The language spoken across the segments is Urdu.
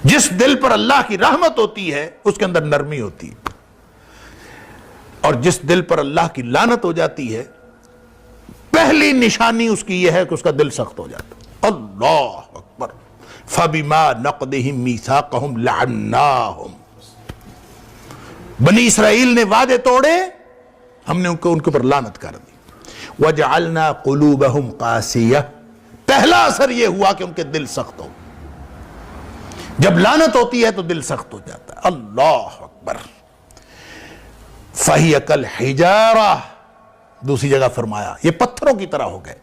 جس دل پر اللہ کی رحمت ہوتی ہے اس کے اندر نرمی ہوتی ہے، اور جس دل پر اللہ کی لعنت ہو جاتی ہے پہلی نشانی اس کی یہ ہے کہ اس کا دل سخت ہو جاتا ہے۔ اللہ اکبر۔ فَبِمَا نَقْضِهِمْ مِيثَاقَهُمْ لَعَنَّاهُمْ، بنی اسرائیل نے وعدے توڑے، ہم نے ان کے اوپر لعنت کر دی۔ وَجَعَلْنَا قُلُوبَهُمْ قَاسِيَةً، پہلا اثر یہ ہوا کہ ان کے دل سخت ہو، جب لعنت ہوتی ہے تو دل سخت ہو جاتا ہے۔ اللہ اکبر۔ فَهِيَ كَالْحِجَارَةِ، دوسری جگہ فرمایا یہ پتھروں کی طرح ہو گئے،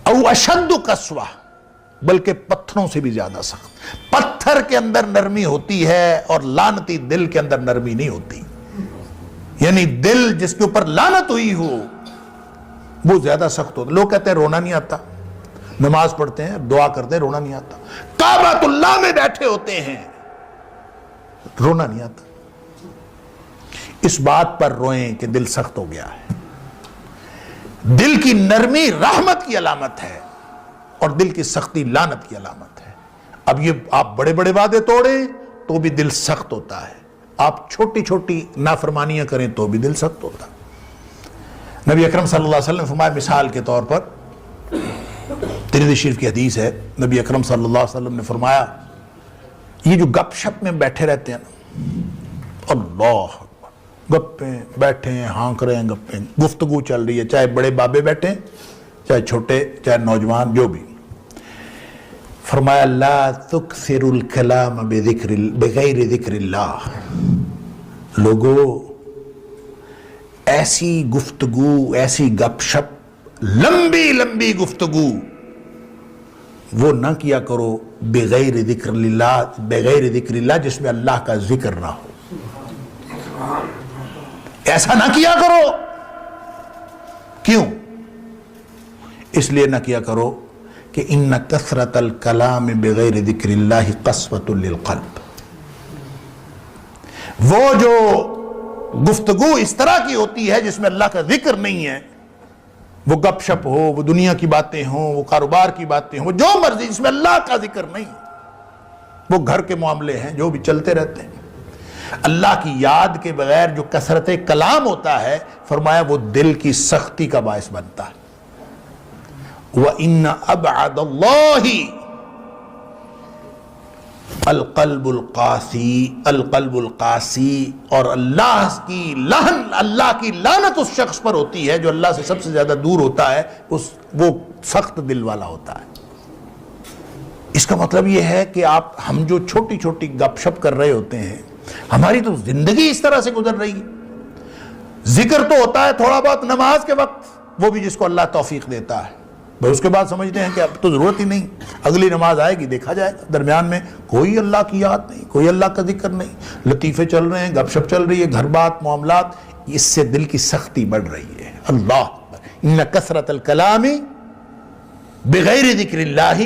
او اشد قسوہ، بلکہ پتھروں سے بھی زیادہ سخت۔ پتھر کے اندر نرمی ہوتی ہے اور لعنتی دل کے اندر نرمی نہیں ہوتی، یعنی دل جس کے اوپر لعنت ہوئی ہو وہ زیادہ سخت ہوتا۔ لوگ کہتے ہیں رونا نہیں آتا، نماز پڑھتے ہیں دعا کرتے ہیں رونا نہیں آتا، کعبۃ اللہ میں بیٹھے ہوتے ہیں رونا نہیں آتا۔ اس بات پر روئیں کہ دل سخت ہو گیا ہے۔ دل کی نرمی رحمت کی علامت ہے اور دل کی سختی لعنت کی علامت ہے۔ اب یہ آپ بڑے بڑے وعدے توڑیں تو بھی دل سخت ہوتا ہے، آپ چھوٹی چھوٹی نافرمانیاں کریں تو بھی دل سخت ہوتا ہے۔ نبی اکرم صلی اللہ علیہ وسلم نے فرمایا، مثال کے طور پر ترمذی شریف کی حدیث ہے، نبی اکرم صلی اللہ علیہ وسلم نے فرمایا یہ جو گپ شپ میں بیٹھے رہتے ہیں نا، اللہ گپیں بیٹھے ہیں، ہانک رہے ہیں، گپیں گفتگو چل رہی ہے، چاہے بڑے بابے بیٹھے چاہے چھوٹے چاہے نوجوان جو بھی، فرمایا لا تکثر الکلام بغیر ذکر اللہ، لوگو ایسی گفتگو ایسی گپ شپ لمبی لمبی گفتگو وہ نہ کیا کرو بغیر ذکر اللہ جس میں اللہ کا ذکر نہ ہو، ایسا نہ کیا کرو۔ کیوں؟ اس لیے نہ کیا کرو کہ ان کثرت الکلام بغیر ذکر اللہ قسوۃ للقلب، وہ جو گفتگو اس طرح کی ہوتی ہے جس میں اللہ کا ذکر نہیں ہے، وہ گپ شپ ہو، وہ دنیا کی باتیں ہوں، وہ کاروبار کی باتیں ہوں، وہ جو مرضی، جس میں اللہ کا ذکر نہیں، وہ گھر کے معاملے ہیں جو بھی چلتے رہتے ہیں، اللہ کی یاد کے بغیر جو کثرت کلام ہوتا ہے، فرمایا وہ دل کی سختی کا باعث بنتا ہے۔ وَإِنَّ أَبْعَدَ اللَّهِ القلب القاسی، اور اللہ کی لعنت اس شخص پر ہوتی ہے جو اللہ سے سب سے زیادہ دور ہوتا ہے، وہ سخت دل والا ہوتا ہے۔ اس کا مطلب یہ ہے کہ ہم جو چھوٹی چھوٹی گپ شپ کر رہے ہوتے ہیں، ہماری تو زندگی اس طرح سے گزر رہی ہے۔ ذکر تو ہوتا ہے تھوڑا بہت نماز کے وقت، وہ بھی جس کو اللہ توفیق دیتا ہے، بھائی اس کے بعد سمجھتے ہیں کہ اب تو ضرورت ہی نہیں، اگلی نماز آئے گی دیکھا جائے گا۔ درمیان میں کوئی اللہ کی یاد نہیں، کوئی اللہ کا ذکر نہیں، لطیفے چل رہے ہیں، گپ شپ چل رہی ہے، گھر بات معاملات، اس سے دل کی سختی بڑھ رہی ہے۔ اللہ ان کثرت الکلام بغیر ذکر اللہ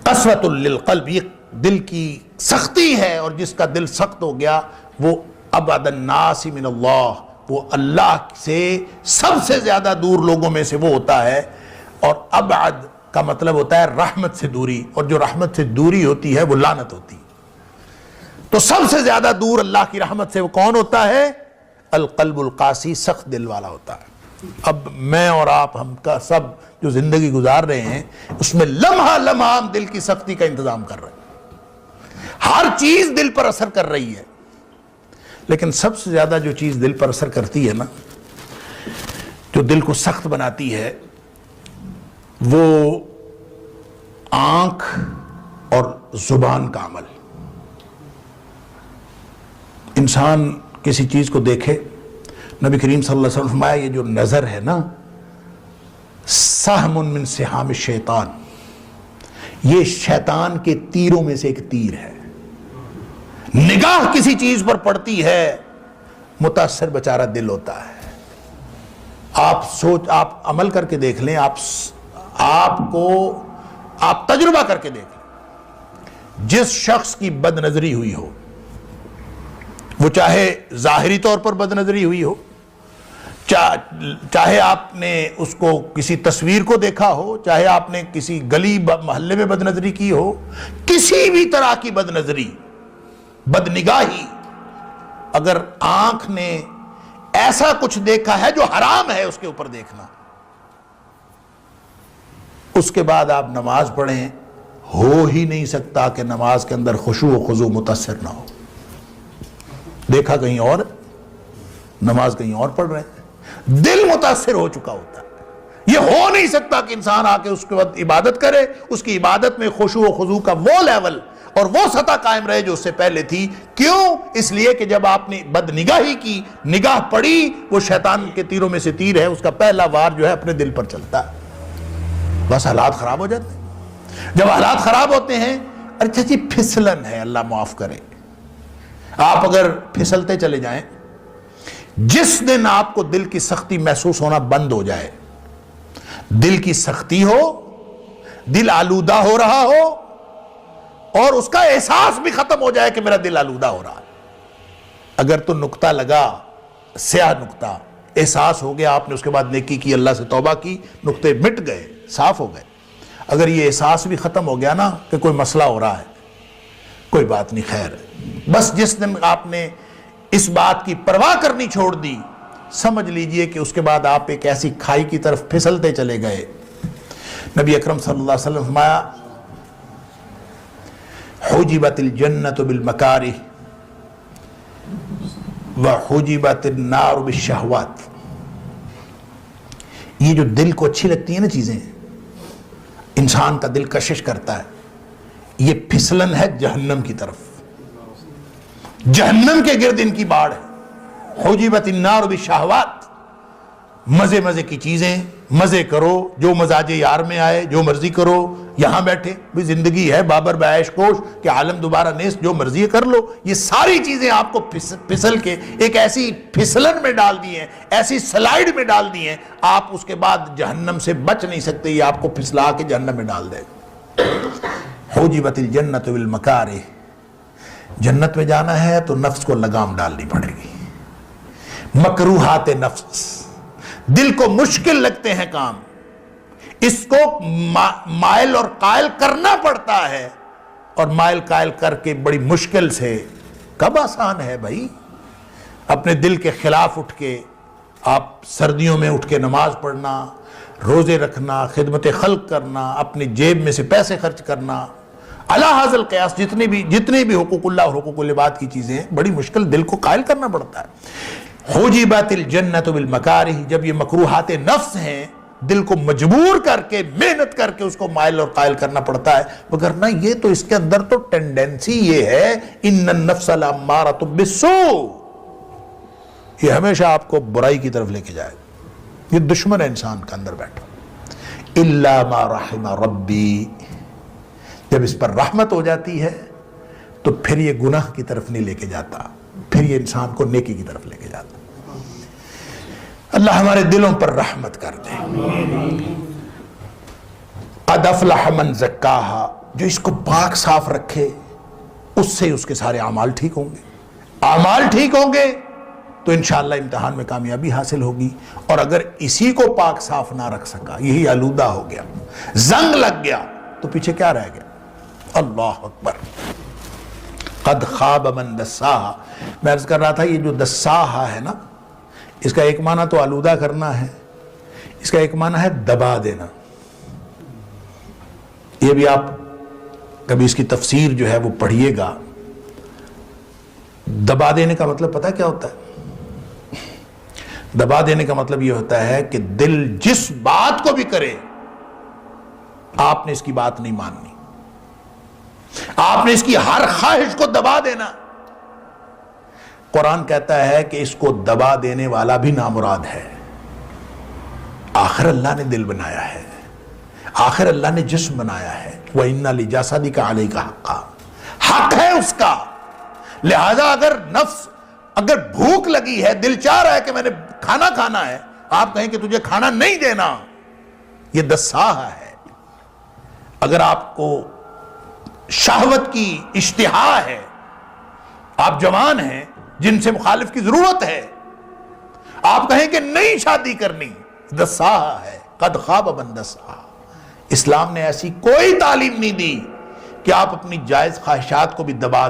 قسوۃ للقلب، یہ دل کی سختی ہے، اور جس کا دل سخت ہو گیا وہ ابعد الناس من اللہ، وہ اللہ سے سب سے زیادہ دور لوگوں میں سے وہ ہوتا ہے۔ اور ابعد کا مطلب ہوتا ہے رحمت سے دوری، اور جو رحمت سے دوری ہوتی ہے وہ لعنت ہوتی ہے۔ تو سب سے زیادہ دور اللہ کی رحمت سے وہ کون ہوتا ہے؟ القلب القاسی، سخت دل والا ہوتا ہے۔ اب میں اور آپ ہم کا سب جو زندگی گزار رہے ہیں اس میں لمحہ لمحہ ہم دل کی سختی کا انتظام کر رہے ہیں، ہر چیز دل پر اثر کر رہی ہے، لیکن سب سے زیادہ جو چیز دل پر اثر کرتی ہے نا، جو دل کو سخت بناتی ہے، وہ آنکھ اور زبان کا عمل۔ انسان کسی چیز کو دیکھے، نبی کریم صلی اللہ علیہ وسلم فرمایا یہ جو نظر ہے نا، سہم من سہام الشیطان، یہ شیطان کے تیروں میں سے ایک تیر ہے۔ نگاہ کسی چیز پر پڑتی ہے، متاثر بیچارہ دل ہوتا ہے۔ آپ عمل کر کے دیکھ لیں، آپ تجربہ کر کے دیکھ لیں، جس شخص کی بد نظری ہوئی ہو، وہ چاہے ظاہری طور پر بد نظری ہوئی ہو، چاہے آپ نے اس کو کسی تصویر کو دیکھا ہو، چاہے آپ نے کسی گلی محلے میں بد نظری کی ہو، کسی بھی طرح کی بد نظری، بد نگاہی، اگر آنکھ نے ایسا کچھ دیکھا ہے جو حرام ہے اس کے اوپر دیکھنا، اس کے بعد آپ نماز پڑھیں، ہو ہی نہیں سکتا کہ نماز کے اندر خشوع و خضوع متاثر نہ ہو۔ دیکھا کہیں اور، نماز کہیں اور پڑھ رہے ہیں، دل متاثر ہو چکا ہوتا ہے۔ یہ ہو نہیں سکتا کہ انسان آ کے اس کے بعد عبادت کرے، اس کی عبادت میں خشوع و خضوع کا وہ لیول اور وہ سطح قائم رہے جو اس سے پہلے تھی۔ کیوں؟ اس لیے کہ جب آپ نے بد نگاہی کی، نگاہ پڑی، وہ شیطان کے تیروں میں سے تیر ہے، اس کا پہلا وار جو ہے اپنے دل پر چلتا ہے، بس حالات خراب ہو جاتے ہیں۔ جب حالات خراب ہوتے ہیں، اچھا جی پھسلن ہے، اللہ معاف کرے، آپ اگر پھسلتے چلے جائیں، جس دن آپ کو دل کی سختی محسوس ہونا بند ہو جائے، دل کی سختی ہو، دل آلودہ ہو رہا ہو اور اس کا احساس بھی ختم ہو جائے کہ میرا دل آلودہ ہو رہا ہے، اگر تو نقطہ لگا، سیاہ نقطہ، احساس ہو گیا، آپ نے اس کے بعد نیکی کی، اللہ سے توبہ کی، نقطے مٹ گئے، صاف ہو گئے۔ اگر یہ احساس بھی ختم ہو گیا نا کہ کوئی مسئلہ ہو رہا ہے، کوئی بات نہیں، خیر ہے، بس جس دن آپ نے اس بات کی پرواہ کرنی چھوڑ دی، سمجھ لیجئے کہ اس کے بعد آپ ایک ایسی کھائی کی طرف پھسلتے چلے گئے۔ نبی اکرم صلی اللہ علیہ وسلم فرمایا، حجبت الجنت بالمکارہ وحجبت النار بالشہوات۔ یہ جو دل کو اچھی لگتی ہیں نا چیزیں، انسان کا دل کشش کرتا ہے، یہ پھسلن ہے جہنم کی طرف، جہنم کے گرد ان کی باڑ ہے۔ حجبت النار بالشہوات، مزے مزے کی چیزیں، مزے کرو، جو مزاج یار میں آئے جو مرضی کرو، یہاں بیٹھے بھی زندگی ہے بابر بعیش کوش کہ عالم دوبارہ نیست، جو مرضی کر لو، یہ ساری چیزیں آپ کو پھسل کے ایک ایسی پھسلن میں ڈال دی ہیں، ایسی سلائیڈ میں ڈال دی ہیں، آپ اس کے بعد جہنم سے بچ نہیں سکتے، یہ آپ کو پھسلا کے جہنم میں ڈال دے۔ حجبت الجنت بالمکارہ، جنت میں جانا ہے تو نفس کو لگام ڈالنی پڑے گی، مکروہات نفس، دل کو مشکل لگتے ہیں کام، اس کو مائل اور قائل کرنا پڑتا ہے، اور مائل قائل کر کے بڑی مشکل سے، کب آسان ہے بھائی؟ اپنے دل کے خلاف اٹھ کے آپ سردیوں میں اٹھ کے نماز پڑھنا، روزے رکھنا، خدمت خلق کرنا، اپنی جیب میں سے پیسے خرچ کرنا، علی ھذا القیاس جتنے بھی حقوق اللہ اور حقوق العباد کی چیزیں ہیں، بڑی مشکل دل کو قائل کرنا پڑتا ہے۔ حجبت الجنت بالمکارہ، جب یہ مکروہات نفس ہیں، دل کو مجبور کر کے، محنت کر کے اس کو مائل اور قائل کرنا پڑتا ہے، وگرنہ یہ تو اس کے اندر تو ٹینڈنسی یہ ہے، ان النفس لامارۃ بالسوء، یہ ہمیشہ آپ کو برائی کی طرف لے کے جائے، یہ دشمن ہے انسان کا اندر بیٹھا۔ الا ما رحم ربی، جب اس پر رحمت ہو جاتی ہے تو پھر یہ گناہ کی طرف نہیں لے کے جاتا، پھر یہ انسان کو نیکی کی طرف لے کے جاتا۔ اللہ ہمارے دلوں پر رحمت کر دے۔ قد افلح من زکاہا، جو اس کو پاک صاف رکھے، اس سے اس کے سارے اعمال ٹھیک ہوں گے، اعمال ٹھیک ہوں گے تو انشاءاللہ امتحان میں کامیابی حاصل ہوگی، اور اگر اسی کو پاک صاف نہ رکھ سکا، یہی آلودہ ہو گیا، زنگ لگ گیا، تو پیچھے کیا رہ گیا؟ اللہ اکبر۔ قد خواب من دساہا، میں عرض کر رہا تھا یہ جو دساہا ہے نا، اس کا ایک معنی تو آلودہ کرنا ہے، اس کا ایک معنی ہے دبا دینا۔ یہ بھی آپ کبھی اس کی تفسیر جو ہے وہ پڑھیے گا۔ دبا دینے کا مطلب پتہ کیا ہوتا ہے؟ دبا دینے کا مطلب یہ ہوتا ہے کہ دل جس بات کو بھی کرے، آپ نے اس کی بات نہیں ماننی، آپ نے اس کی ہر خواہش کو دبا دینا۔ قرآن کہتا ہے کہ اس کو دبا دینے والا بھی نامراد ہے۔ آخر اللہ نے دل بنایا ہے، آخر اللہ نے جسم بنایا ہے، وَإِنَّ لِجَسَدِكَ عَلَيْكَ حَقًّا، حق ہے اس کا، لہذا اگر بھوک لگی ہے، دل چاہ رہا ہے کہ میں نے کھانا کھانا ہے، آپ کہیں کہ تجھے کھانا نہیں دینا، یہ دساہا ہے۔ اگر آپ کو شہوت کی اشتہا ہے، آپ جوان ہیں، جن سے مخالف کی ضرورت ہے، آپ کہیں کہ نہیں شادی کرنی، دساہا ہے، قد خواب من دساہا۔ اسلام نے ایسی کوئی تعلیم نہیں دی کہ آپ اپنی جائز خواہشات کو بھی دبا